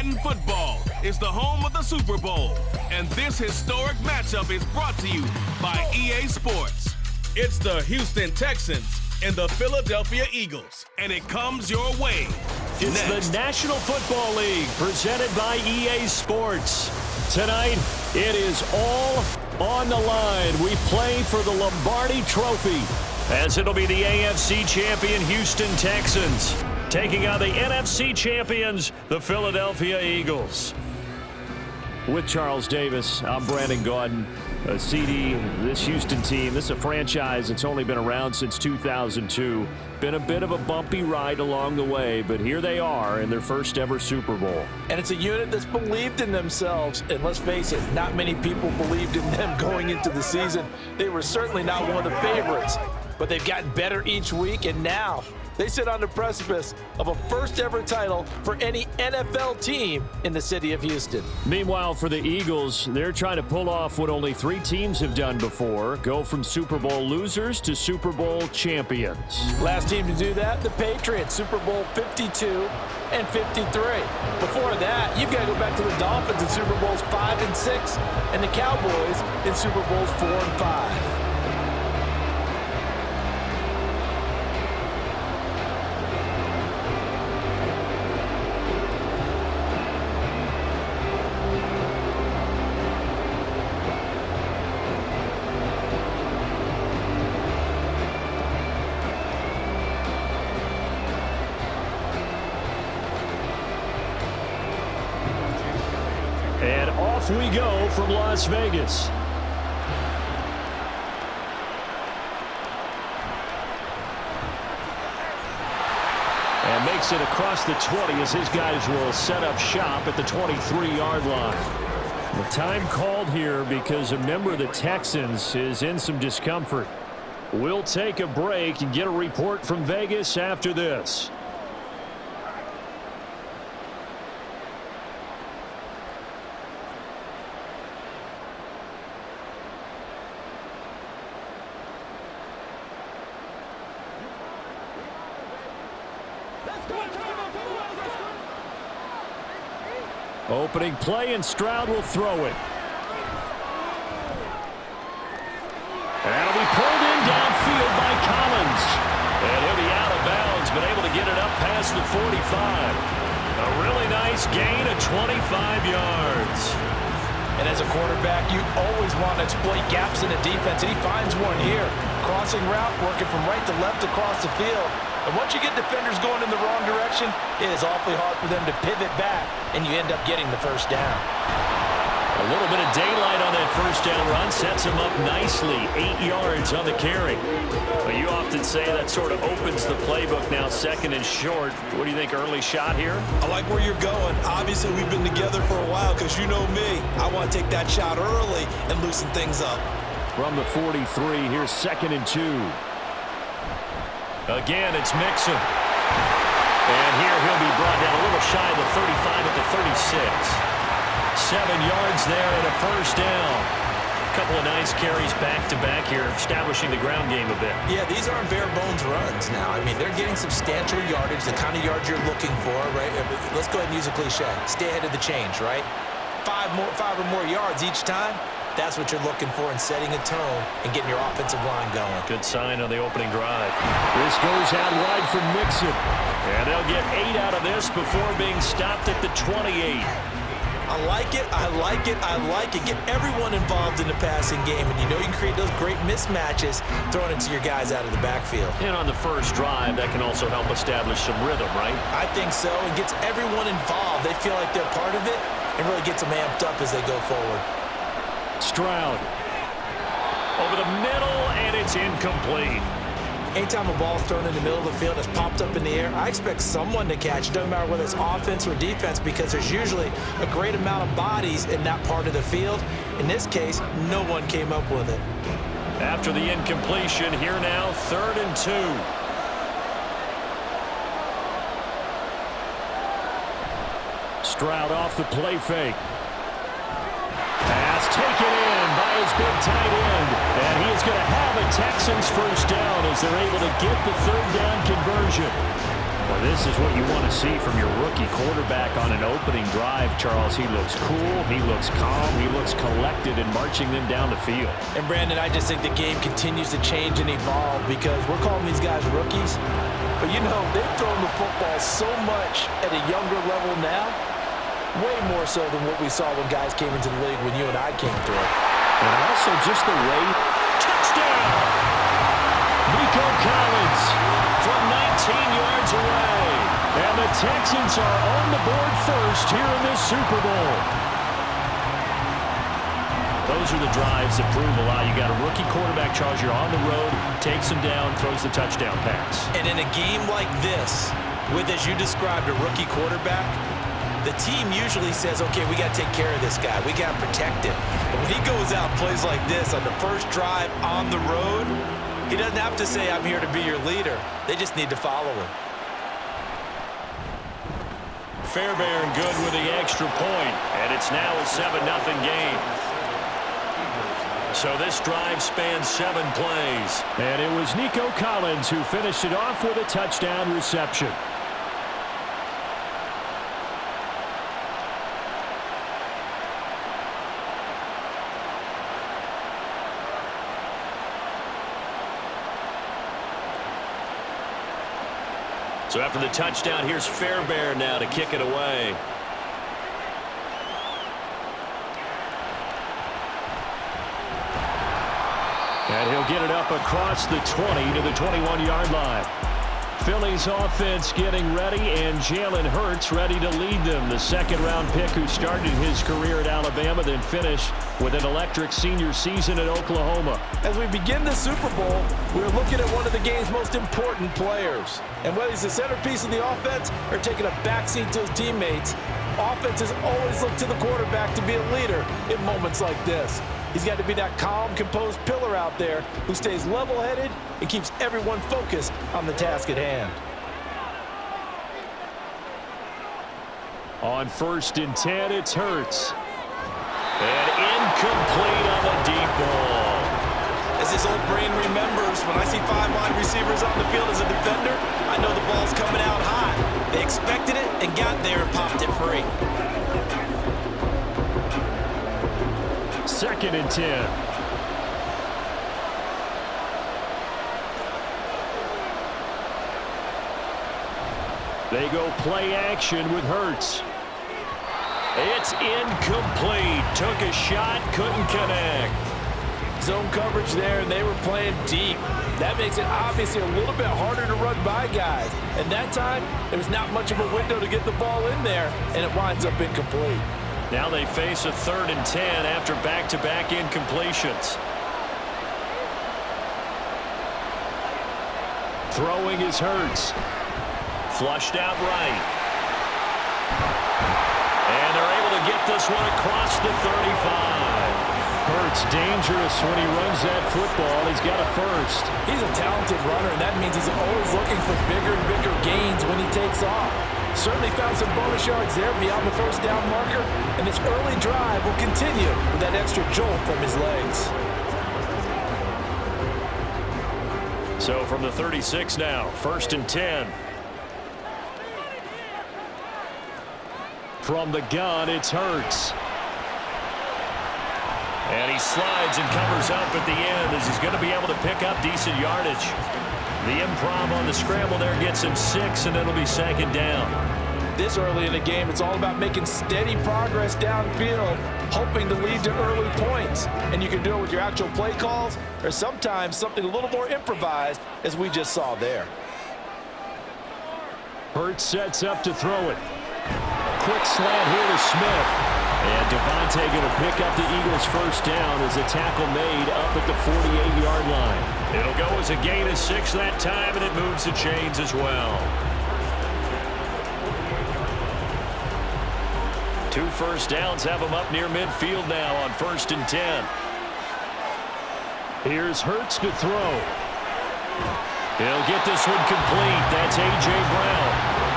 Madden football is the home of the Super Bowl, and this historic matchup is brought to you by EA Sports. It's the Houston Texans and the Philadelphia Eagles, and it comes your way. It's next. the National Football League presented by EA Sports. Tonight, it is all on the line. We play for the Lombardi Trophy, as it'll be the AFC champion Houston Texans taking on the NFC champions, the Philadelphia Eagles. With Charles Davis, I'm Brandon Gaudin. CD, this Houston team, this is a franchise that's only been around since 2002. Been a bit of a bumpy ride along the way, but here they are in their first ever Super Bowl. And it's a unit that's believed in themselves. And let's face it, not many people believed in them going into the season. They were certainly not one of the favorites, but they've gotten better each week, and now they sit on the precipice of a first-ever title for any NFL team in the city of Houston. Meanwhile, for the Eagles, they're trying to pull off what only 3 teams have done before, go from Super Bowl losers to Super Bowl champions. Last team to do that, the Patriots, Super Bowl 52 and 53. Before that, you've got to go back to the Dolphins in Super Bowls 5 and 6, and the Cowboys in Super Bowls 4 and 5. And off we go from Las Vegas. And makes it across the 20 as his guys will set up shop at the 23-yard line. The time called here because a member of the Texans is in some discomfort. We'll take a break and get a report from Vegas after this. Opening play, and Stroud will throw it. That'll be pulled in downfield by Collins. And he'll be out of bounds, but able to get it up past the 45. A really nice gain of 25 yards. And as a quarterback, you always want to exploit gaps in the defense, and he finds one here. Crossing route, working from right to left across the field. And once you get defenders going in the wrong direction, it is awfully hard for them to pivot back, and you end up getting the first down. A little bit of daylight on that first down run sets him up nicely. 8 yards on the carry. Well, you often say that sort of opens the playbook now, second and short. What do you think, early shot here? I like where you're going. Obviously, we've been together for a while because you know me. I want to take that shot early and loosen things up. From the 43, here's second and 2. Again, it's Mixon. And here he'll be brought down a little shy of the 35 at the 36. 7 yards there and a first down. A couple of nice carries back-to-back here, establishing the ground game a bit. Yeah, these aren't bare-bones runs now. I mean, they're getting substantial yardage, the kind of yards you're looking for, right? Let's go ahead and use a cliche. Stay ahead of the change, right? 5 or more yards each time. That's what you're looking for in setting a tone and getting your offensive line going. Good sign on the opening drive. This goes out wide for Mixon. And they'll get 8 out of this before being stopped at the 28. I like it, I like it, I like it. Get everyone involved in the passing game, and you know you can create those great mismatches throwing it to your guys out of the backfield. And on the first drive, that can also help establish some rhythm, right? I think so. It gets everyone involved. They feel like they're part of it and really gets them amped up as they go forward. Stroud over the middle, and it's incomplete. Anytime a ball's thrown in the middle of the field, it's popped up in the air, I expect someone to catch. It doesn't matter whether it's offense or defense, because there's usually a great amount of bodies in that part of the field. In this case, no one came up with it. After the incompletion, here now, 3rd and 2. Stroud off the play fake. Pass taken in by his big tight end. And he is going to have a Texans first down as they're able to get the 3rd down conversion. Well, this is what you want to see from your rookie quarterback on an opening drive, Charles. He looks cool, he looks calm, he looks collected in marching them down the field. And, Brandon, I just think the game continues to change and evolve because we're calling these guys rookies. But, you know, they've thrown the football so much at a younger level now, way more so than what we saw when guys came into the league when you and I came through. And also just the way. Touchdown! Nico Collins from 19 yards away. And the Texans are on the board first here in this Super Bowl. Those are the drives that prove a lot. You got a rookie quarterback, Charles. You're on the road, takes him down, throws the touchdown pass. And in a game like this, with, as you described, a rookie quarterback, the team usually says, okay, we got to take care of this guy. We got to protect him. But when he goes out and plays like this on the first drive on the road, he doesn't have to say, I'm here to be your leader. They just need to follow him. Fairbairn good with the extra point, and it's now a 7-0 game. So this drive spans 7 plays. And it was Nico Collins who finished it off with a touchdown reception. So after the touchdown, here's Fairbairn now to kick it away. And he'll get it up across the 20 to the 21-yard line. Philly's offense getting ready, and Jalen Hurts ready to lead them. The second-round pick who started his career at Alabama, then finished with an electric senior season at Oklahoma. As we begin the Super Bowl, we're looking at one of the game's most important players. And whether he's the centerpiece of the offense or taking a backseat to his teammates, offenses always look to the quarterback to be a leader in moments like this. He's got to be that calm, composed pillar out there who stays level-headed and keeps everyone focused on the task at hand. On 1st and 10, it's Hurts. And incomplete on the deep ball. As his old brain remembers, when I see 5 wide receivers on the field as a defender, I know the ball's coming out hot. They expected it and got there and popped it free. 2nd and 10. They go play action with Hurts. It's incomplete. Took a shot, couldn't connect. Zone coverage there, and they were playing deep. That makes it obviously a little bit harder to run by guys. And that time, there was not much of a window to get the ball in there, and it winds up incomplete. Now they face a 3rd and 10 after back-to-back incompletions. Throwing is Hurts. Flushed out right. And they're able to get this one across the 35. Hurts dangerous when he runs that football. He's got a first. He's a talented runner, and that means he's always looking for bigger and bigger gains when he takes off. Certainly found some bonus yards there beyond the first down marker, and this early drive will continue with that extra jolt from his legs. So from the 36 now, 1st and 10. From the gun, it's Hurts. And he slides and covers up at the end as he's going to be able to pick up decent yardage. The improv on the scramble there gets him 6, and it'll be 2nd down. This early in the game, it's all about making steady progress downfield, hoping to lead to early points. And you can do it with your actual play calls or sometimes something a little more improvised, as we just saw there. Hurts sets up to throw it. Quick slant here to Smith. And Devontae going to pick up the Eagles' first down as a tackle made up at the 48-yard line. It'll go as a gain of 6 that time, and it moves the chains as well. 2 first downs have them up near midfield now on 1st and 10. Here's Hurts to throw. He'll get this one complete. That's A.J. Brown.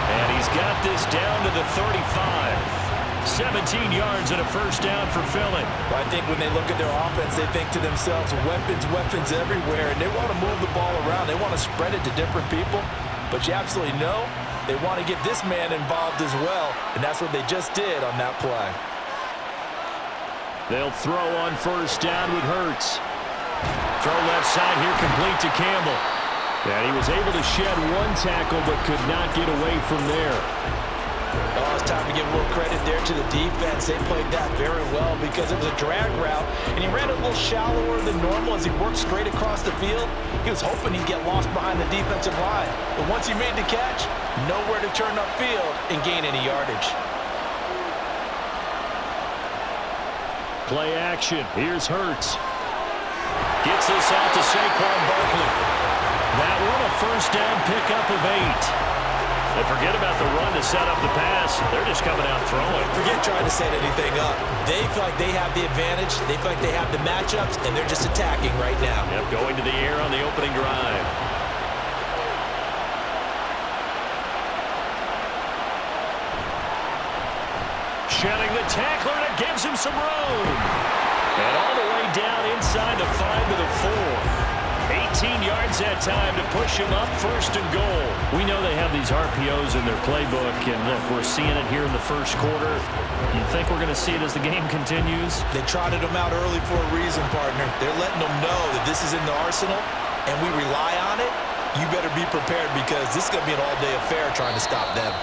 And he's got this down to the 35. 17 yards and a first down for Philly. Well, I think when they look at their offense, they think to themselves, weapons, weapons everywhere, and they want to move the ball around. They want to spread it to different people, but you absolutely know They want to get this man involved as well, and that's what they just did on that play. They'll throw on first down with Hurts. Throw left side here, complete to Campbell. And he was able to shed one tackle but could not get away from there. Oh, it's time to give a little credit there to the defense. They played that very well because it was a drag route, and he ran a little shallower than normal as he worked straight across the field. He was hoping he'd get lost behind the defensive line. But once he made the catch, nowhere to turn upfield and gain any yardage. Play action. Here's Hurts. Gets this out to Saquon Barkley. That one a first down pickup of 8. And forget about the run to set up the pass. They're just coming out throwing. Forget trying to set anything up. They feel like they have the advantage. They feel like they have the matchups, and they're just attacking right now. Yep, going to the air on the opening drive. Shedding the tackler, and it gives him some room. And all the way down inside the 5 to the 4. 18 yards that time to push him up, first and goal. We know they have these RPOs in their playbook, and look, we're seeing it here in the first quarter. You think we're going to see it as the game continues? They trotted them out early for a reason, partner. They're letting them know that this is in the arsenal, and we rely on it. You better be prepared because this is going to be an all-day affair trying to stop them.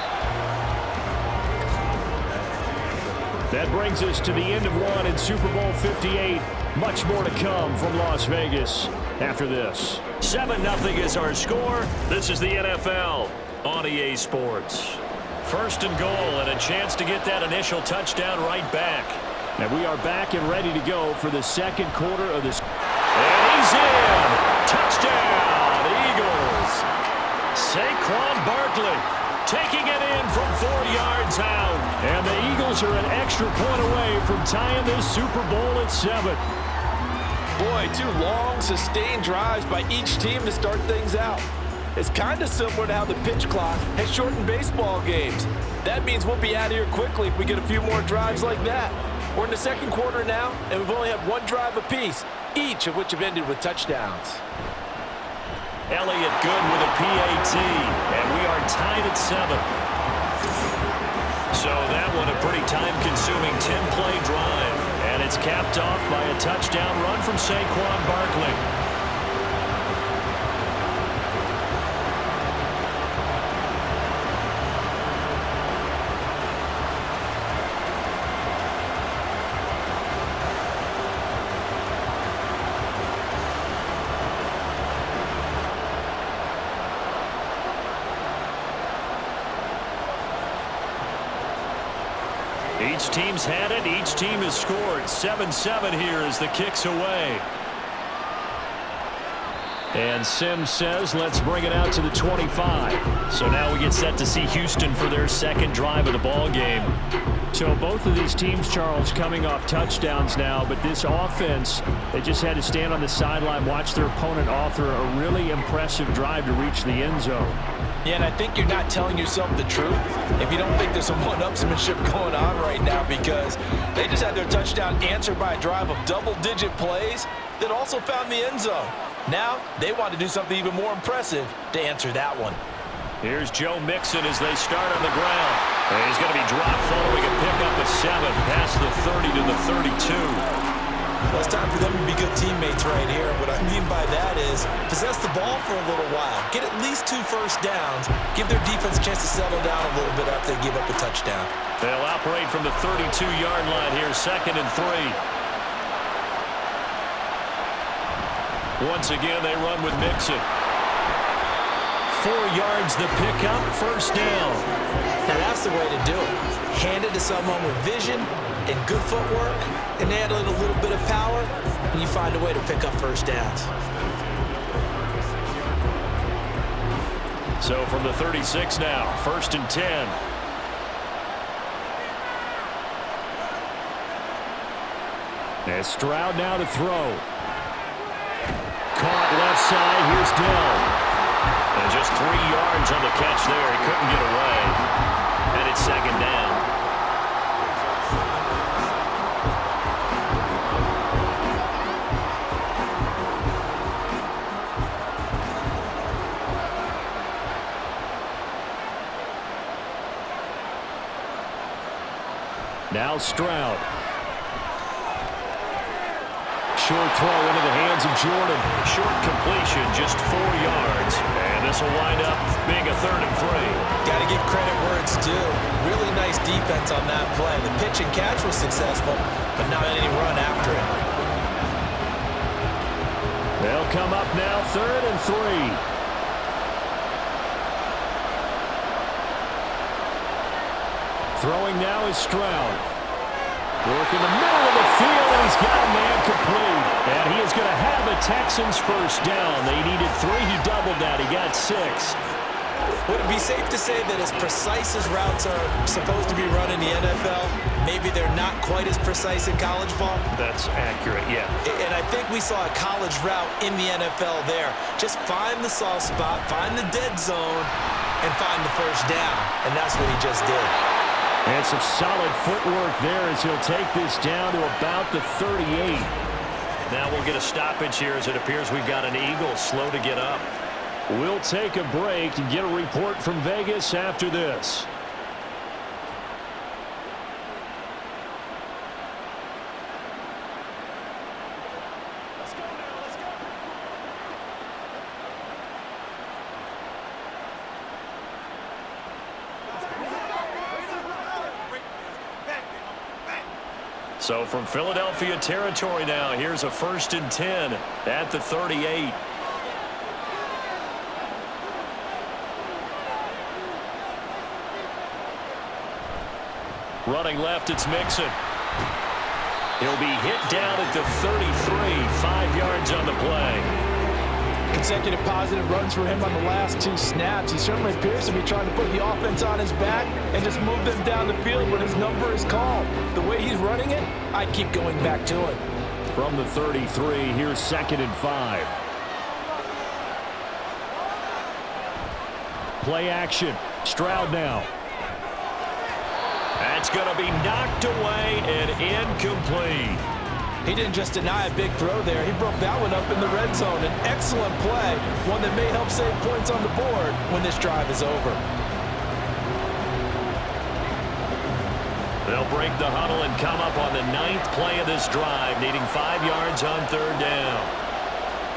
That brings us to the end of one in Super Bowl 58. Much more to come from Las Vegas after this. 7-0 is our score. This is the NFL on EA Sports. First and goal and a chance to get that initial touchdown right back. And we are back and ready to go for the second quarter of this. And he's in. Touchdown, Eagles. Saquon Barkley taking it in from 4 yards out. And the Eagles are an extra point away from tying this Super Bowl at 7. Boy, 2 long, sustained drives by each team to start things out. It's kind of similar to how the pitch clock has shortened baseball games. That means we'll be out of here quickly if we get a few more drives like that. We're in the second quarter now, and we've only had 1 drive apiece, each of which have ended with touchdowns. Elliott good with a PAT, and we are tied at 7. So that one a pretty time-consuming 10-play drive, and it's capped off by a touchdown run from Saquon Barkley. Each team's had it. Each team has scored. 7-7 here as the kick's away. And Sims says, let's bring it out to the 25. So now we get set to see Houston for their second drive of the ball game. So both of these teams, Charles, coming off touchdowns now, but this offense, they just had to stand on the sideline, watch their opponent author a really impressive drive to reach the end zone. Yeah, and I think you're not telling yourself the truth if you don't think there's some one-upsmanship going on right now, because they just had their touchdown answered by a drive of double-digit plays that also found the end zone. Now they want to do something even more impressive to answer that one. Here's Joe Mixon as they start on the ground. And he's going to be dropped following a pickup of 7 past the 30 to the 32. Well, it's time for them to be good teammates right here. What I mean by that is possess the ball for a little while. Get at least 2 first downs. Give their defense a chance to settle down a little bit after they give up a touchdown. They'll operate from the 32-yard line here, 2nd and 3. Once again, they run with Mixon. 4 yards the pickup, first down. Now that's the way to do it. Hand it to someone with vision and good footwork, and add a little bit of power, and you find a way to pick up first downs. So from the 36 now, 1st and 10. And Stroud now to throw. Caught left side, here's Dell. And just 3 yards on the catch there, he couldn't get away. And it's 2nd down. Now Stroud. Short throw into the hands of Jordan. Short completion, just 4 yards. And this will wind up being a 3rd and 3. Got to give credit where it's due. Really nice defense on that play. The pitch and catch was successful, but not any run after it. They'll come up now 3rd and 3. Throwing now is Stroud. Work in the middle of the field, and he's got a man complete. And he is going to have a Texans first down. They needed 3. He doubled that. He got 6. Would it be safe to say that as precise as routes are supposed to be run in the NFL, maybe they're not quite as precise in college ball? That's accurate, yeah. And I think we saw a college route in the NFL there. Just find the soft spot, find the dead zone, and find the first down. And that's what he just did. And some solid footwork there as he'll take this down to about the 38. Now we'll get a stoppage here as it appears we've got an Eagle slow to get up. We'll take a break and get a report from Vegas after this. So from Philadelphia territory now, here's a 1st and 10 at the 38. Running left, it's Mixon. He'll be hit down at the 33, 5 yards on the play. Consecutive positive runs for him on the last 2 snaps. He certainly appears to be trying to put the offense on his back and just move them down the field when his number is called. The way he's running it, I keep going back to it. From the 33, here's 2nd and 5. Play action. Stroud now. That's going to be knocked away and incomplete. He didn't just deny a big throw there. He broke that one up in the red zone. An excellent play, one that may help save points on the board when this drive is over. They'll break the huddle and come up on the 9th play of this drive, needing 5 yards on 3rd down.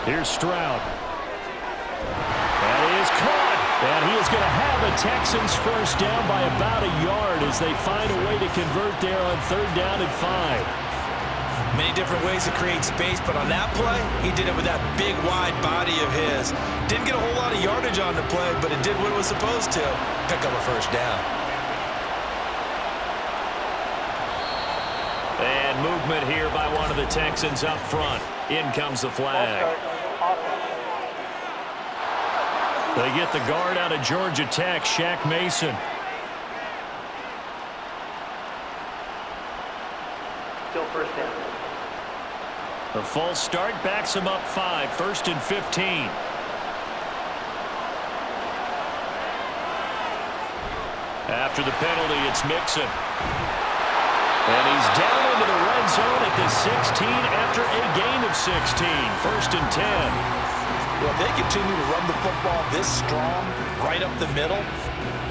Here's Stroud. That is caught. And he is going to have a Texans first down by about a yard as they find a way to convert there on 3rd down and 5. Many different ways to create space, but on that play, he did it with that big, wide body of his. Didn't get a whole lot of yardage on the play, but it did what it was supposed to, pick up a first down. And movement here by one of the Texans up front. In comes the flag. They get the guard out of Georgia Tech, Shaq Mason. Still first down. A false start backs him up 5, 1st and 15. After the penalty, it's Mixon. And he's down into the red zone at the 16 after a gain of 16. 1st and 10. Well, if they continue to run the football this strong, right up the middle,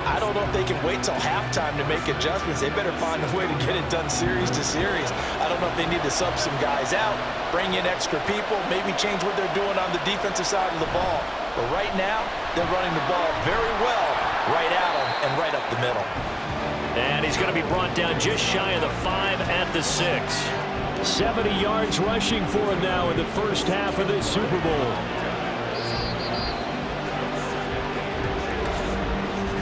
I don't know if they can wait till halftime to make adjustments. They better find a way to get it done series to series. I don't know if they need to sub some guys out, bring in extra people, maybe change what they're doing on the defensive side of the ball. But right now, they're running the ball very well right at them and right up the middle. And he's going to be brought down just shy of the 5 at the 6. 70 yards rushing for him now in the first half of this Super Bowl.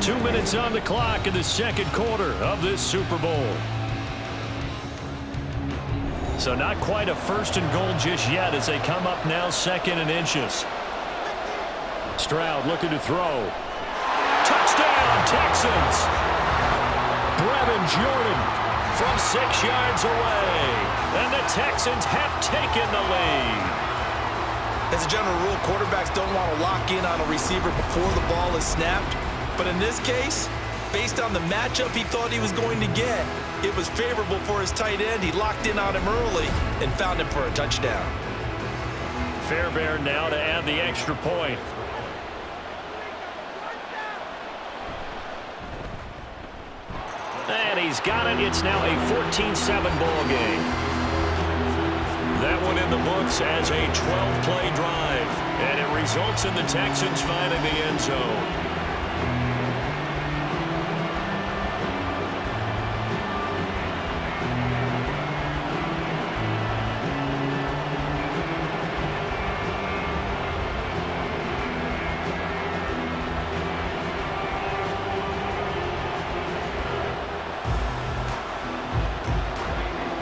2 minutes on the clock in the 2nd quarter of this Super Bowl. So not quite a 1st and goal just yet as they come up now 2nd and inches. Stroud looking to throw. Touchdown, Texans! Brevin Jordan from 6 yards away. And the Texans have taken the lead. As a general rule, quarterbacks don't want to lock in on a receiver before the ball is snapped. But in this case, based on the matchup he thought he was going to get, it was favorable for his tight end. He locked in on him early and found him for a touchdown. Fairbairn now to add the extra point. And he's got it. It's now a 14-7 ball game. That one in the books as a 12-play drive. And it results in the Texans finding the end zone.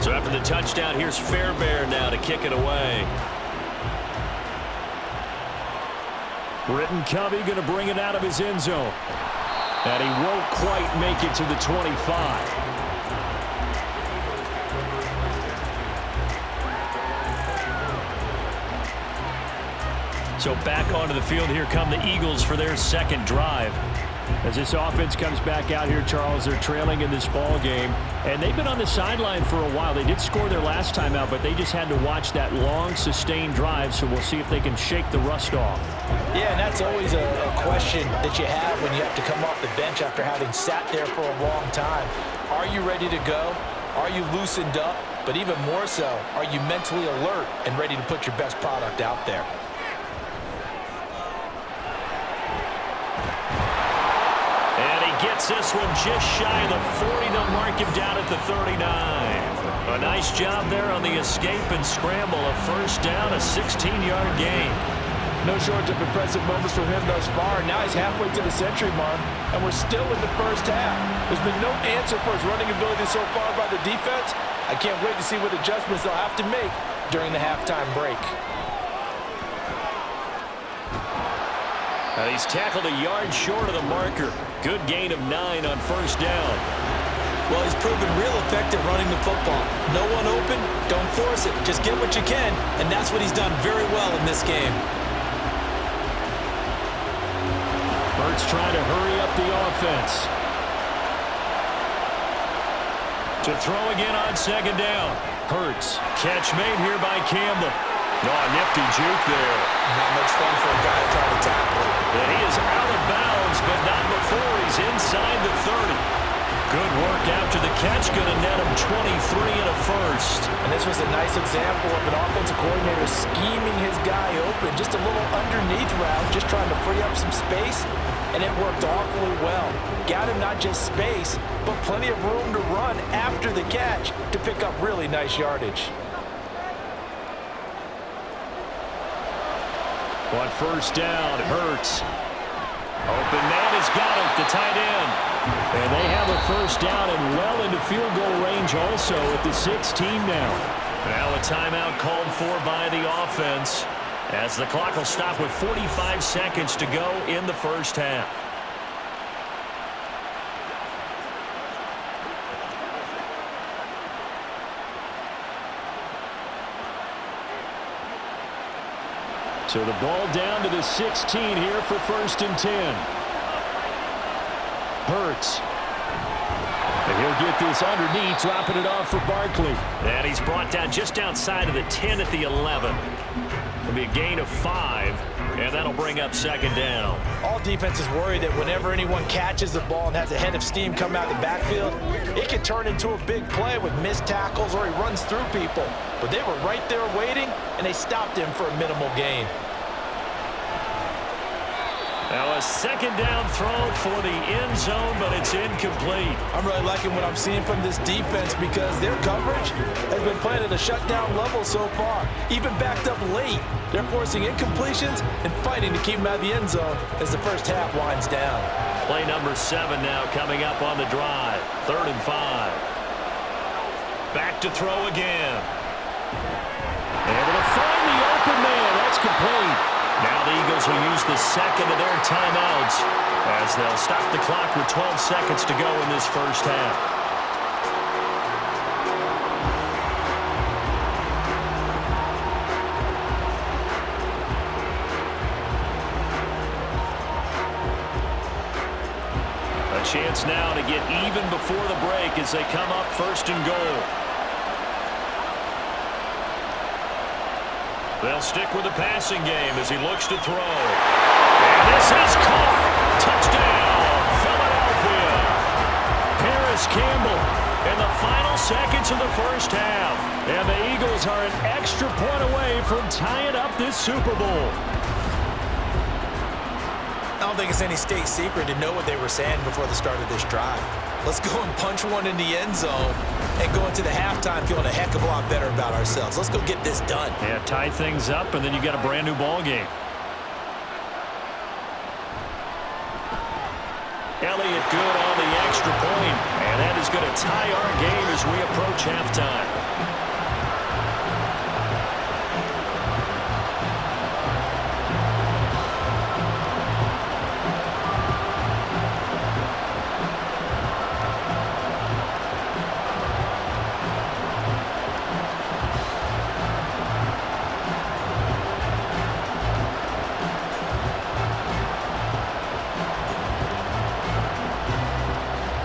So after the touchdown, here's Fairbairn now to kick it away. Britton Covey going to bring it out of his end zone. And he won't quite make it to the 25. So back onto the field, here come the Eagles for their second drive. As this offense comes back out here, Charles, they're trailing in this ball game. And they've been on the sideline for a while. They did score their last time out, but they just had to watch that long, sustained drive. So we'll see if they can shake the rust off. Yeah, and that's always a question that you have when you have to come off the bench after having sat there for a long time. Are you ready to go? Are you loosened up? But even more so, are you mentally alert and ready to put your best product out there? Gets this one just shy of the 40. They'll mark him down at the 39. A nice job there on the escape and scramble. A first down, a 16-yard gain. No shortage of impressive moments from him thus far. Now he's halfway to the century mark, and we're still in the first half. There's been no answer for his running ability so far by the defense. I can't wait to see what adjustments they'll have to make during the halftime break. He's tackled a yard short of the marker. Good gain of 9 on first down. Well, he's proven real effective running the football. No one open, don't force it. Just get what you can, and that's what he's done very well in this game. Hurts trying to hurry up the offense. To throw again on second down. Hurts. Catch made here by Campbell. Oh, nifty juke there. Not much fun for a guy trying to tackle it. And he is out of bounds, but not before he's inside the 30. Good work after the catch. Going to net him 23 and a first. And this was a nice example of an offensive coordinator scheming his guy open. Just a little underneath route, just trying to free up some space. And it worked awfully well. Got him not just space, but plenty of room to run after the catch to pick up really nice yardage. On first down, Hurts. Open man has got it, the tight end. And they have a first down and well into field goal range also at the 16 now. Now a timeout called for by the offense as the clock will stop with 45 seconds to go in the first half. So the ball down to the 16 here for first and 10. Hurts. And he'll get this underneath, dropping it off for Barkley. And he's brought down just outside of the 10 at the 11. It'll be a gain of 5, and that'll bring up second down. All defenses worry that whenever anyone catches the ball and has a head of steam come out of the backfield, it can turn into a big play with missed tackles or he runs through people. But they were right there waiting, and they stopped him for a minimal gain. Now a second down throw for the end zone, but it's incomplete. I'm really liking what I'm seeing from this defense because their coverage has been playing at a shutdown level so far. Even backed up late, they're forcing incompletions and fighting to keep them out of the end zone as the first half winds down. Play number 7 now coming up on the drive. 3rd and 5. Back to throw again. Able to find the open man. That's complete. Now the Eagles will use the second of their timeouts as they'll stop the clock with 12 seconds to go in this first half. A chance now to get even before the break as they come up 1st and goal. They'll stick with the passing game as he looks to throw. And this is caught. Touchdown, Philadelphia. Harris Paris Campbell in the final seconds of the first half. And the Eagles are an extra point away from tying up this Super Bowl. I don't think it's any state secret to know what they were saying before the start of this drive. Let's go and punch one in the end zone and go into the halftime feeling a heck of a lot better about ourselves. Let's go get this done. Yeah, tie things up, and then you got a brand new ball game. Elliott good on the extra point, and that is going to tie our game as we approach halftime.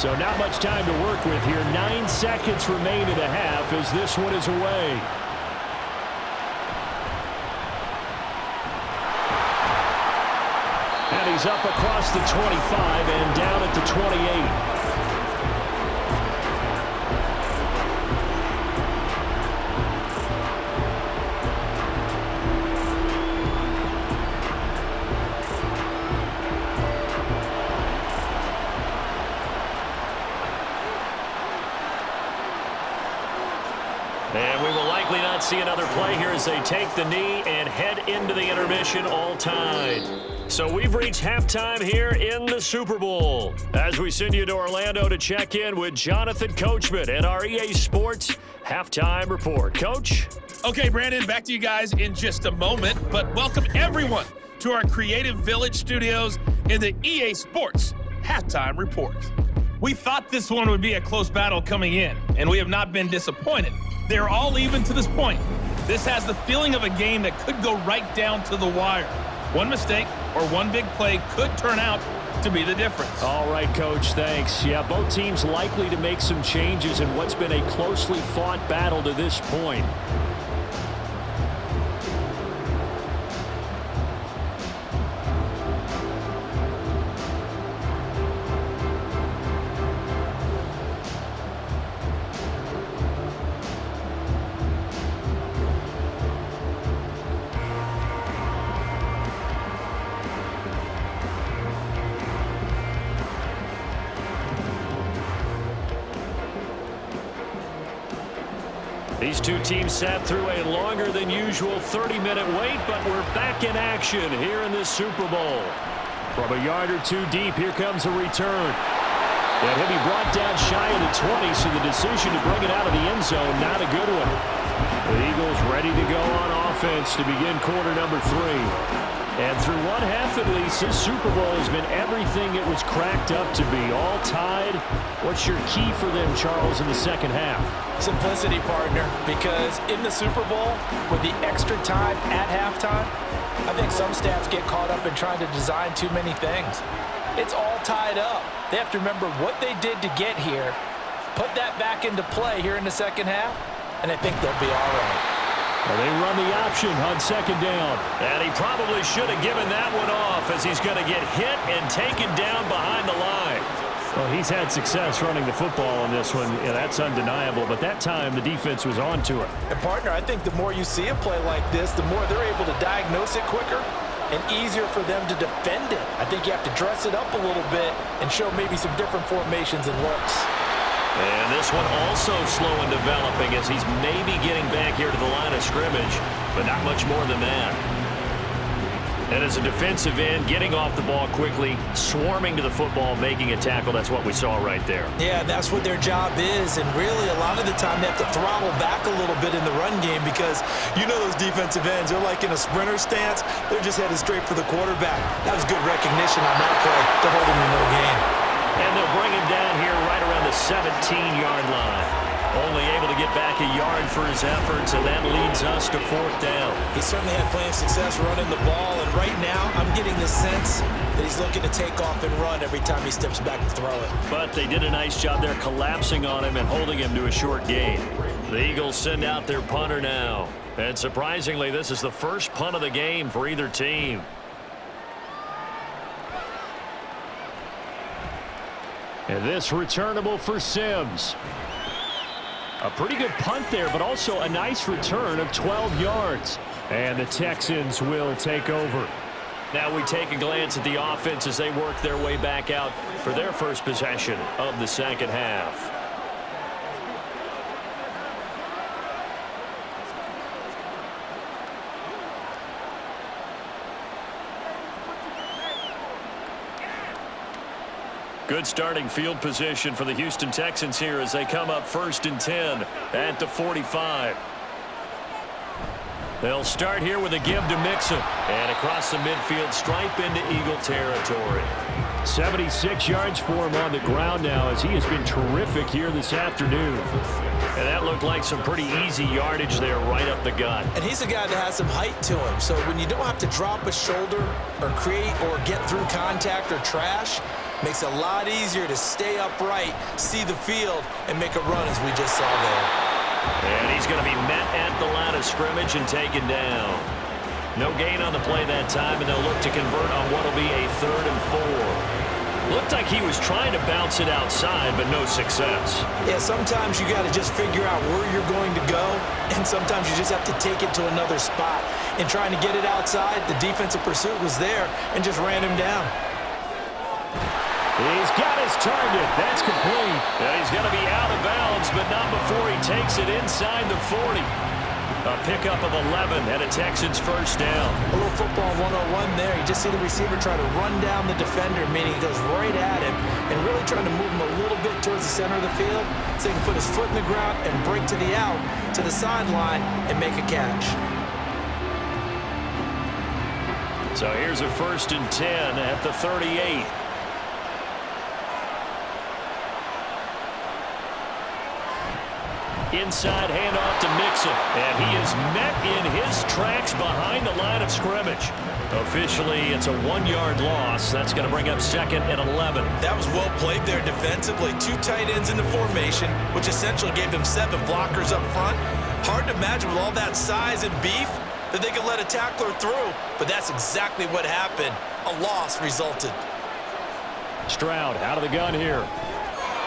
So not much time to work with here. 9 seconds remain in the half as this one is away. And he's up across the 25 and down at the 28. And we will likely not see another play here as they take the knee and head into the intermission all tied. So we've reached halftime here in the Super Bowl. As we send you to Orlando to check in with Jonathan Coachman and our EA Sports Halftime Report. Coach? Okay, Brandon, back to you guys in just a moment. But welcome everyone to our Creative Village studios in the EA Sports Halftime Report. We thought this one would be a close battle coming in, and we have not been disappointed. They're all even to this point. This has the feeling of a game that could go right down to the wire. One mistake or one big play could turn out to be the difference. All right, Coach, thanks. Yeah, both teams likely to make some changes in what's been a closely fought battle to this point. These two teams sat through a longer than usual 30-minute wait, but we're back in action here in this Super Bowl. From a yard or two deep, here comes a return. And he'll be brought down shy of the 20, so the decision to bring it out of the end zone, not a good one. The Eagles ready to go on offense to begin quarter number 3. And through one half at least, this Super Bowl has been everything it was cracked up to be. All tied. What's your key for them, Charles, in the second half? Simplicity, partner, because in the Super Bowl, with the extra time at halftime, I think some staffs get caught up in trying to design too many things. It's all tied up. They have to remember what they did to get here, put that back into play here in the second half, and I think they'll be all right. Well, they run the option on second down. And he probably should have given that one off as he's going to get hit and taken down behind the line. Well, he's had success running the football on this one. Yeah, that's undeniable. But that time, the defense was on to it. And, partner, I think the more you see a play like this, the more they're able to diagnose it quicker and easier for them to defend it. I think you have to dress it up a little bit and show maybe some different formations and looks. And this one also slow in developing as he's maybe getting back here to the line of scrimmage, but not much more than that. And as a defensive end, getting off the ball quickly, swarming to the football, making a tackle, that's what we saw right there. Yeah, that's what their job is, and really a lot of the time they have to throttle back a little bit in the run game because you know those defensive ends, they're like in a sprinter stance, they're just headed straight for the quarterback. That was good recognition on that play to hold him in no gain. And they'll bring him down here right around the 17-yard line. Only able to get back a yard for his efforts, and that leads us to fourth down. He certainly had plenty of success running the ball, and right now I'm getting the sense that he's looking to take off and run every time he steps back to throw it. But they did a nice job there collapsing on him and holding him to a short gain. The Eagles send out their punter now. And surprisingly, this is the first punt of the game for either team. And this returnable for Sims. A pretty good punt there, but also a nice return of 12 yards. And the Texans will take over. Now we take a glance at the offense as they work their way back out for their first possession of the second half. Good starting field position for the Houston Texans here as they come up 1st and 10 at the 45. They'll start here with a give to Mixon. And across the midfield, stripe into Eagle territory. 76 yards for him on the ground now as he has been terrific here this afternoon. And that looked like some pretty easy yardage there right up the gut. And he's a guy that has some height to him. So when you don't have to drop a shoulder or create or get through contact or trash, makes it a lot easier to stay upright, see the field, and make a run as we just saw there. And he's going to be met at the line of scrimmage and taken down. No gain on the play that time, and they'll look to convert on what will be a 3rd and 4. Looked like he was trying to bounce it outside, but no success. Yeah, sometimes you got to just figure out where you're going to go, and sometimes you just have to take it to another spot. And trying to get it outside, the defensive pursuit was there and just ran him down. He's got his target. That's complete. Yeah, he's going to be out of bounds, but not before he takes it inside the 40. A pickup of 11 and a Texans first down. A little football 101 there. You just see the receiver try to run down the defender, meaning he goes right at him and really trying to move him a little bit towards the center of the field so he can put his foot in the ground and break to the out, to the sideline, and make a catch. So here's a 1st and 10 at the 38. Inside handoff to Mixon, and he is met in his tracks behind the line of scrimmage. Officially, it's a 1-yard loss. That's going to bring up 2nd and 11. That was well played there defensively. 2 tight ends in the formation, which essentially gave them 7 blockers up front. Hard to imagine with all that size and beef that they could let a tackler through, but that's exactly what happened. A loss resulted. Stroud out of the gun here.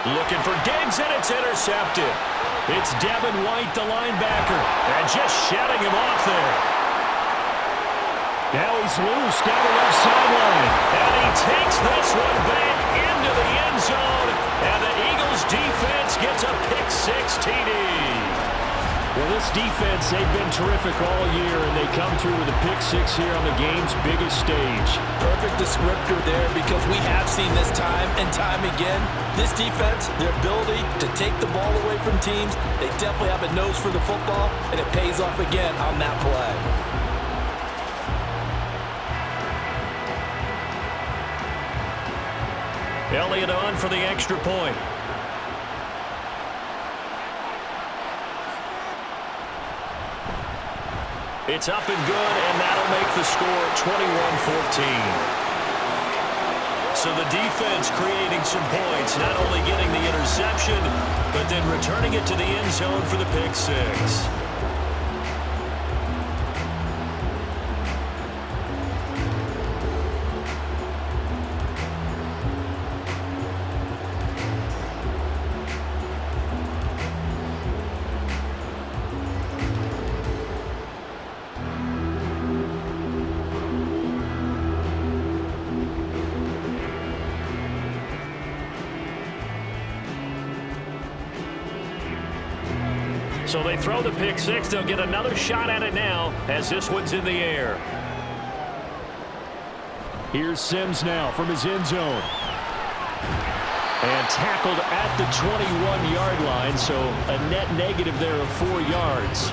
Looking for Diggs, and it's intercepted. It's Devin White, the linebacker, and just shutting him off there. Now he's loose down the left sideline. And he takes this one back into the end zone, and the Eagles defense gets a pick-6 TD. Well, this defense, they've been terrific all year, and they come through with a pick-6 here on the game's biggest stage. Perfect descriptor there because we have seen this time and time again. This defense, their ability to take the ball away from teams, they definitely have a nose for the football, and it pays off again on that play. Elliott on for the extra point. It's up and good, and that'll make the score 21-14. So the defense creating some points, not only getting the interception, but then returning it to the end zone for the pick-6. So they throw the pick-6. They'll get another shot at it now as this one's in the air. Here's Sims now from his end zone. And tackled at the 21-yard line, so a net negative there of 4 yards.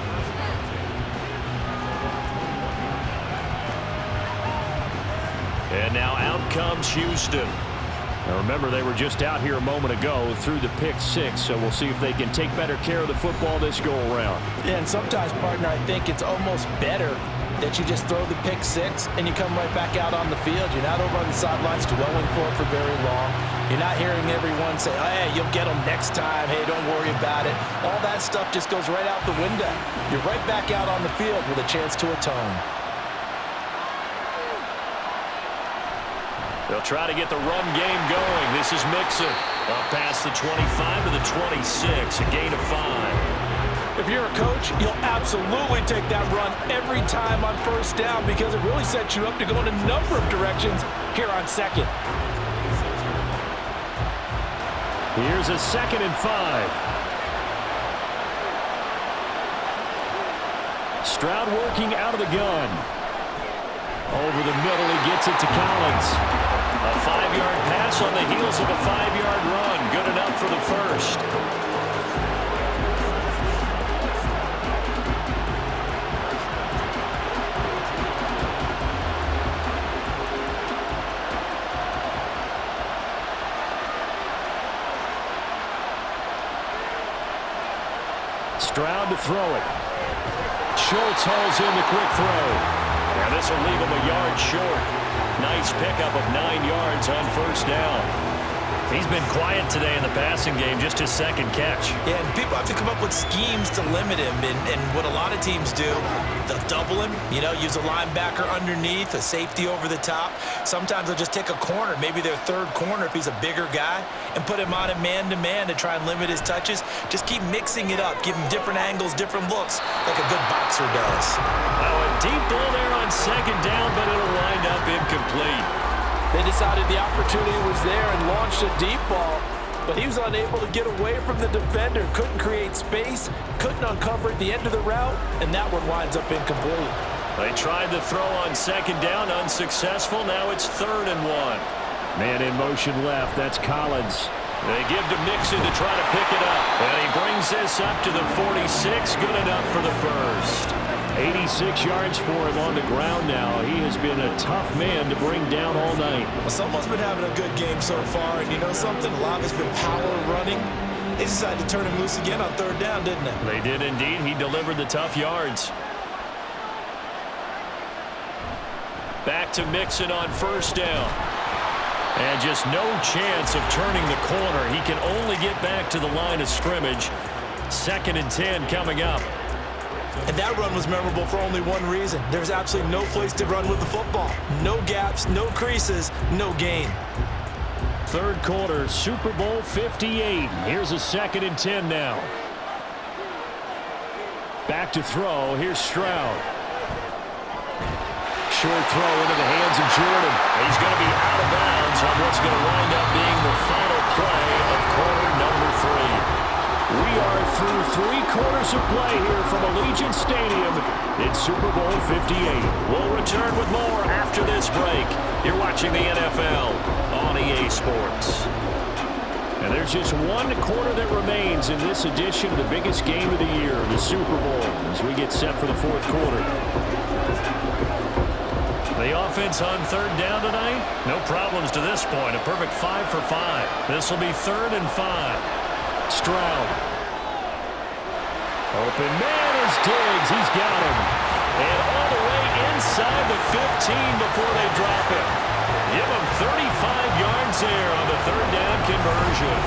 And now out comes Houston. Now remember, they were just out here a moment ago through the pick-6, so we'll see if they can take better care of the football this go-around. Yeah, and sometimes, partner, I think it's almost better that you just throw the pick-6 and you come right back out on the field. You're not over on the sidelines dwelling for it for very long. You're not hearing everyone say, oh, hey, you'll get them next time. Hey, don't worry about it. All that stuff just goes right out the window. You're right back out on the field with a chance to atone. They'll try to get the run game going. This is Mixon. Up past the 25 to the 26, a gain of 5. If you're a coach, you'll absolutely take that run every time on first down because it really sets you up to go in a number of directions here on second. Here's a 2nd and 5. Stroud working out of the gun. Over the middle, he gets it to Collins. A 5-yard pass on the heels of a 5-yard run. Good enough for the first. Stroud to throw it. Schultz hauls in the quick throw. And this will leave him a yard short. Nice pickup of 9 yards on first down. He's been quiet today in the passing game, just his 2nd catch. Yeah, and people have to come up with schemes to limit him. And what a lot of teams do, they'll double him, use a linebacker underneath, a safety over the top. Sometimes they'll just take a corner, maybe their 3rd corner if he's a bigger guy, and put him on a man-to-man to try and limit his touches. Just keep mixing it up, give him different angles, different looks, like a good boxer does. Now a deep ball there on 2nd down, but it'll wind up incomplete. They decided the opportunity was there and launched a deep ball, but he was unable to get away from the defender, couldn't create space, couldn't uncover at the end of the route, and that one winds up incomplete. They tried to throw on 2nd down, unsuccessful. Now it's 3rd and 1. Man in motion left. That's Collins. They give to Mixon to try to pick it up. And he brings this up to the 46. Good enough for the first. 86 yards for him on the ground now. He has been a tough man to bring down all night. Well, someone's been having a good game so far, and you know something? A lot of it's been power running. They decided to turn him loose again on 3rd down, didn't they? They did indeed. He delivered the tough yards. Back to Mixon on 1st down. And just no chance of turning the corner. He can only get back to the line of scrimmage. 2nd and 10 coming up. And that run was memorable for only one reason. There's absolutely no place to run with the football. No gaps, no creases, no gain. 3rd quarter, Super Bowl 58. Here's a 2nd and 10 now. Back to throw. Here's Stroud. Short throw into the hands of Jordan. He's going to be out of bounds on what's going to wind up being the final play of quarter number 3. We are through 3 quarters of play here from Allegiant Stadium in Super Bowl 58. We'll return with more after this break. You're watching the NFL on EA Sports. And there's just 1 quarter that remains in this edition of the biggest game of the year, the Super Bowl, as we get set for the 4th quarter. The offense on 3rd down tonight, no problems to this point. A perfect 5 for 5. This will be 3rd and 5. Stroud. Open man is Diggs. He's got him. And all the way inside the 15 before they drop him. Give him 35 yards there on the 3rd down conversion.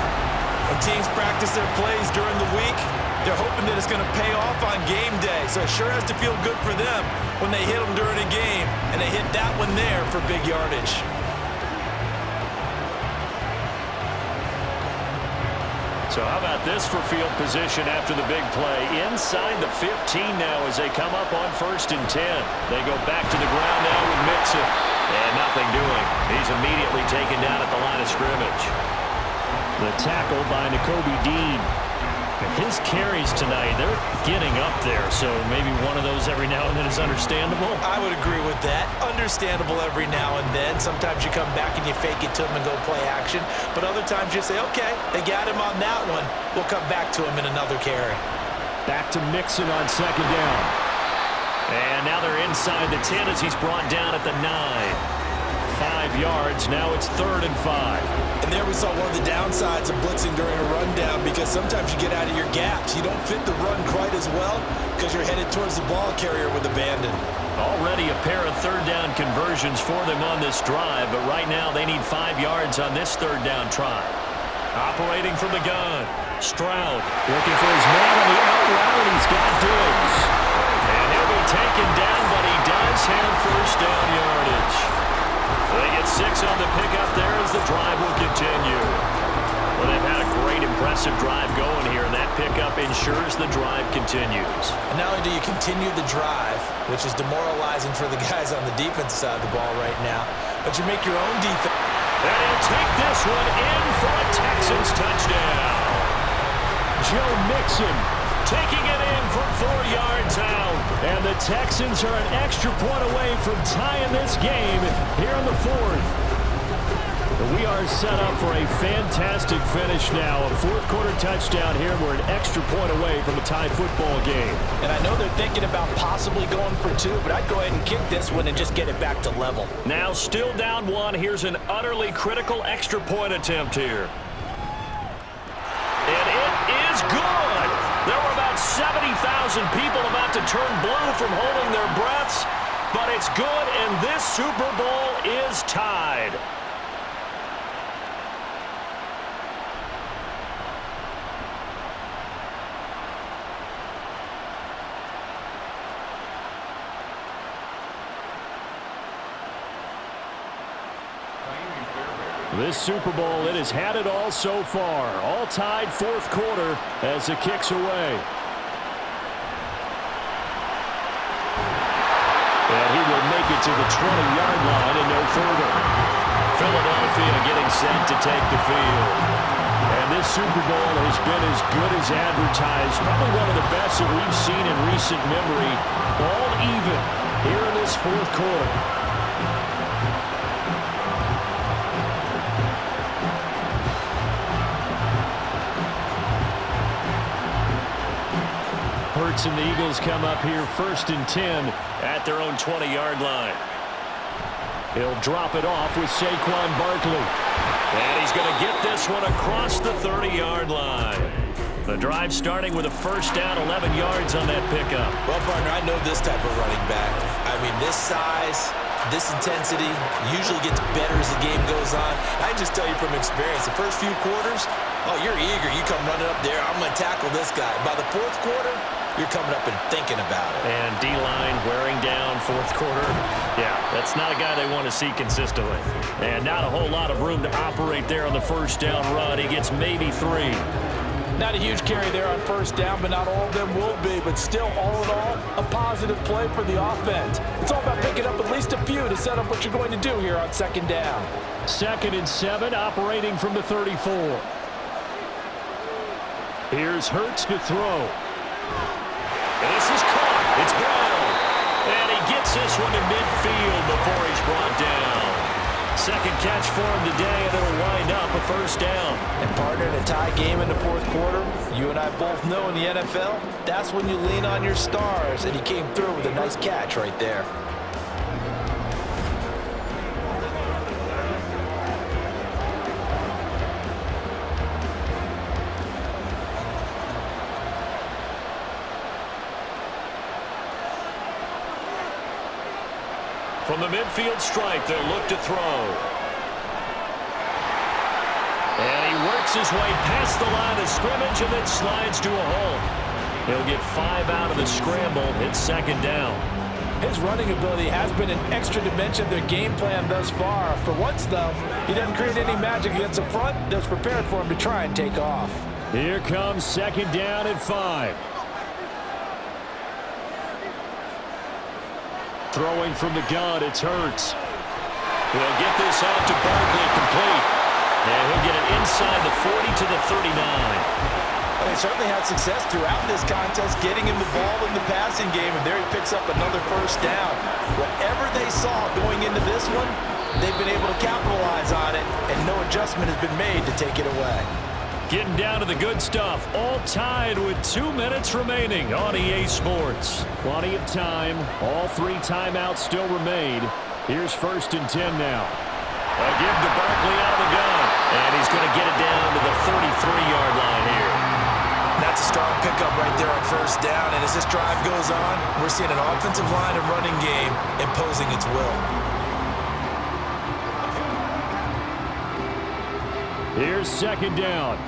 When teams practice their plays during the week, they're hoping that it's going to pay off on game day. So it sure has to feel good for them when they hit them during a game, and they hit that one there for big yardage. So how about this for field position after the big play? Inside the 15 now as they come up on 1st and 10. They go back to the ground now with Mixon. And nothing doing. He's immediately taken down at the line of scrimmage. The tackle by Nakobe Dean. His carries tonight, they're getting up there, so maybe one of those every now and then is understandable. I would agree with that. Understandable every now and then. Sometimes you come back and you fake it to him and go play action. But other times you say, okay, they got him on that one. We'll come back to him in another carry. Back to Mixon on 2nd down. And now they're inside the 10 as he's brought down at the 9. 5 yards. Now it's 3rd and 5. And there we saw one of the downsides of blitzing during a rundown, because sometimes you get out of your gaps. You don't fit the run quite as well because you're headed towards the ball carrier with abandon. Already a pair of 3rd down conversions for them on this drive, but right now they need 5 yards on this 3rd down try. Operating from the gun, Stroud looking for his man on the out route, and he's got Diggs. And he'll be taken down, but he does have 1st down yardage. They get 6 on the pickup there as the drive will continue. Well, they've impressive drive going here, and that pickup ensures the drive continues. And not only do you continue the drive, which is demoralizing for the guys on the defensive side of the ball right now, but you make your own defense. And he'll take this one in for a Texans touchdown. Joe Mixon taking it in from 4 yards out. And the Texans are an extra point away from tying this game here in the fourth. We are set up for a fantastic finish now. A fourth-quarter touchdown here. We're an extra point away from a tie football game. And I know they're thinking about possibly going for 2, but I'd go ahead and kick this one and just get it back to level. Now still down 1. Here's an utterly critical extra point attempt here. And it is good. There were about 70,000 people about to turn blue from holding their breaths, but it's good, and this Super Bowl is tied. This Super Bowl, it has had it all so far. All tied fourth quarter as it kicks away. And he will make it to the 20-yard line and no further. Philadelphia getting set to take the field. And this Super Bowl has been as good as advertised. Probably one of the best that we've seen in recent memory. All even here in this fourth quarter. Hurts and the Eagles come up here 1st and 10 at their own 20-yard line. He'll drop it off with Saquon Barkley. And he's going to get this one across the 30-yard line. The drive starting with a first down, 11 yards on that pickup. Well, partner, I know this type of running back. I mean, this size, this intensity usually gets better as the game goes on. I can just tell you from experience, the first few quarters, oh, you're eager. You come running up there, I'm going to tackle this guy. By the fourth quarter, you're coming up and thinking about it. And D-line wearing down fourth quarter. Yeah, that's not a guy they want to see consistently. And not a whole lot of room to operate there on the first down run. He gets maybe 3. Not a huge carry there on first down, but not all of them will be. But still, all in all, a positive play for the offense. It's all about picking up at least a few to set up what you're going to do here on second down. 2nd and 7, operating from the 34. Here's Hurts to throw. This is caught. It's Brown. And he gets this one to midfield before he's brought down. Second catch for him today, and it'll wind up a first down. And partner, in a tie game in the fourth quarter, you and I both know in the NFL, that's when you lean on your stars. And he came through with a nice catch right there. From the midfield stripe, they'll look to throw. And he works his way past the line of scrimmage and then slides to a hole. He'll get 5 out of the scramble. It's second down. His running ability has been an extra dimension of their game plan thus far. For once, though, he doesn't create any magic against the front that's prepared for him to try and take off. Here comes second down and 5. Throwing from the gun, it's Hurts. He'll get this out to Barkley, complete. And he'll get it inside the 40 to the 39. Well, they certainly had success throughout this contest getting him the ball in the passing game, and there he picks up another first down. Whatever they saw going into this one, they've been able to capitalize on it, and no adjustment has been made to take it away. Getting down to the good stuff, all tied with 2 minutes remaining on EA Sports. Plenty of time, all 3 timeouts still remain. Here's 1st and 10 now. A give to Barkley out of the gun, and he's going to get it down to the 33-yard line here. That's a strong pickup right there on first down, and as this drive goes on, we're seeing an offensive line and running game imposing its will. Here's second down.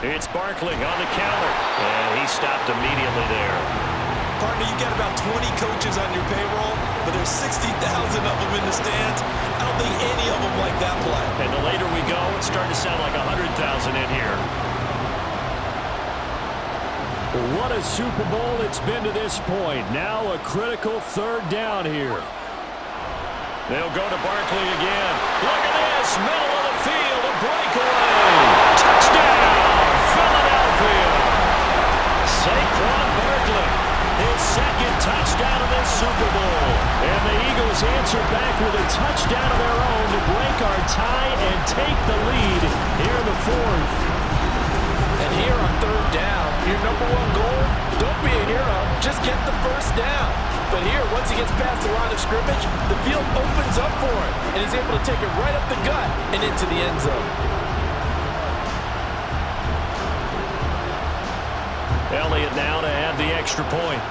It's Barkley on the counter, and he stopped immediately there. Partner, you got about 20 coaches on your payroll, but there's 60,000 of them in the stands. I don't think any of them like that play. And the later we go, it's starting to sound like 100,000 in here. What a Super Bowl it's been to this point. Now a critical third down here. They'll go to Barkley again. Look at this, middle of the field, a breakaway. Touchdown, Philadelphia. Saquon Barkley, his second touchdown of this Super Bowl. And the Eagles answer back with a touchdown of their own to break our tie and take the lead here in the fourth. And here on third down, your number one goal, don't be a hero, just get the first down. But here, once he gets past the line of scrimmage, the field opens up for him, and he's able to take it right up the gut and into the end zone. Elliott now to add the extra point.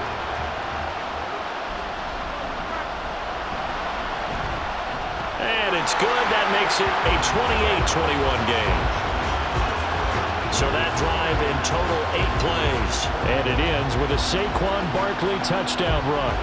And it's good. That makes it a 28-21 game. So that drive in total 8 plays. And it ends with a Saquon Barkley touchdown run.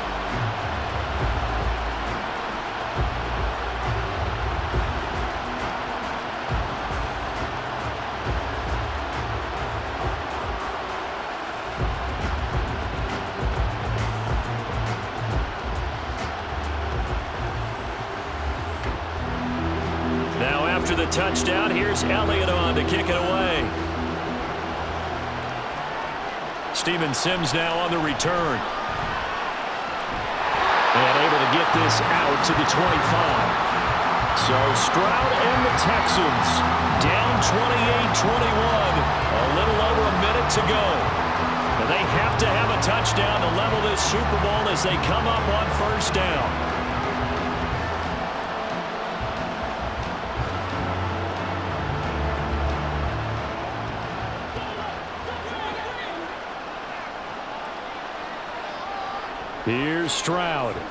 Now after the touchdown, here's Elliott on to kick it away. Steven Sims now on the return. And able to get this out to the 25. So Stroud and the Texans Down 28-21. A little over a minute to go. And they have to have a touchdown to level this Super Bowl as they come up on first down. Here's Stroud. He'll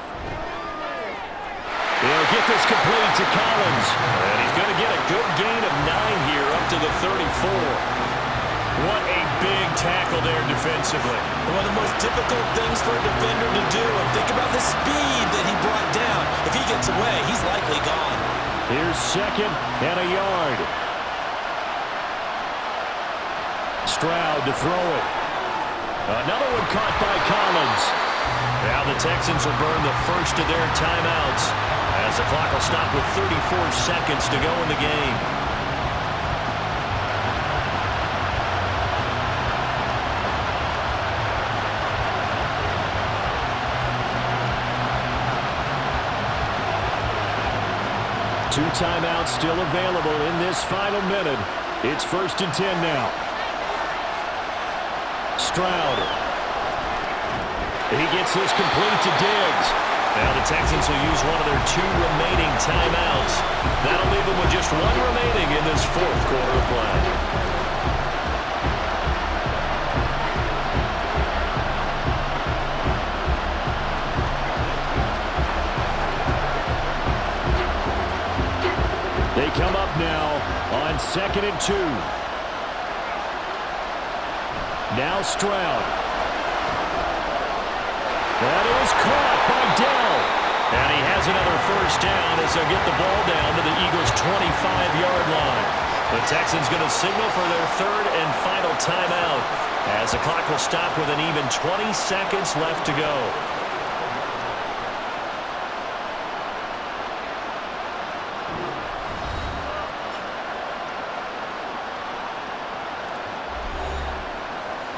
get this complete to Collins. And he's going to get a good gain of 9 here up to the 34. What a big tackle there defensively. One of the most difficult things for a defender to do. And think about the speed that he brought down. If he gets away, he's likely gone. Here's second and a yard. Stroud to throw it. Another one caught by Collins. Now the Texans will burn the first of their timeouts as the clock will stop with 34 seconds to go in the game. Two timeouts still available in this final minute. It's 1st and 10 now. Stroud. He gets this complete to Diggs. Now the Texans will use one of their 2 remaining timeouts. That'll leave them with just 1 remaining in this fourth quarter of play. They come up now on 2nd and 2. Now Stroud. That is caught by Dell. And he has another first down as they'll get the ball down to the Eagles' 25-yard line. The Texans going to signal for their 3rd and final timeout as the clock will stop with an even 20 seconds left to go.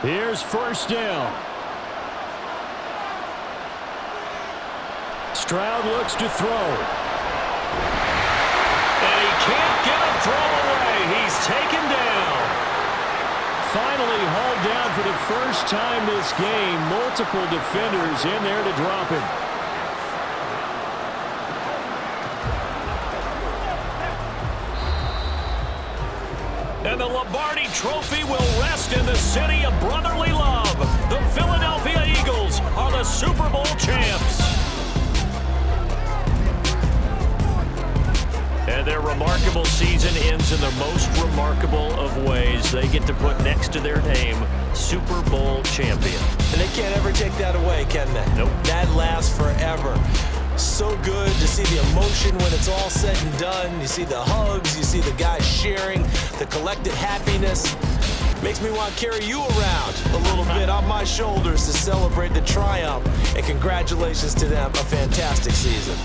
Here's first down. Stroud looks to throw. And he can't get a throw away. He's taken down. Finally hauled down for the first time this game. Multiple defenders in there to drop him. And the Lombardi Trophy will rest in the city of brotherly love. The Philadelphia Eagles are the Super Bowl champs. And their remarkable season ends in the most remarkable of ways. They get to put next to their name Super Bowl champion. And they can't ever take that away, can they? Nope. That lasts forever. So good to see the emotion when it's all said and done. You see the hugs, you see the guys sharing, the collective happiness. Makes me want to carry you around a little bit on my shoulders to celebrate the triumph. And congratulations to them, a fantastic season.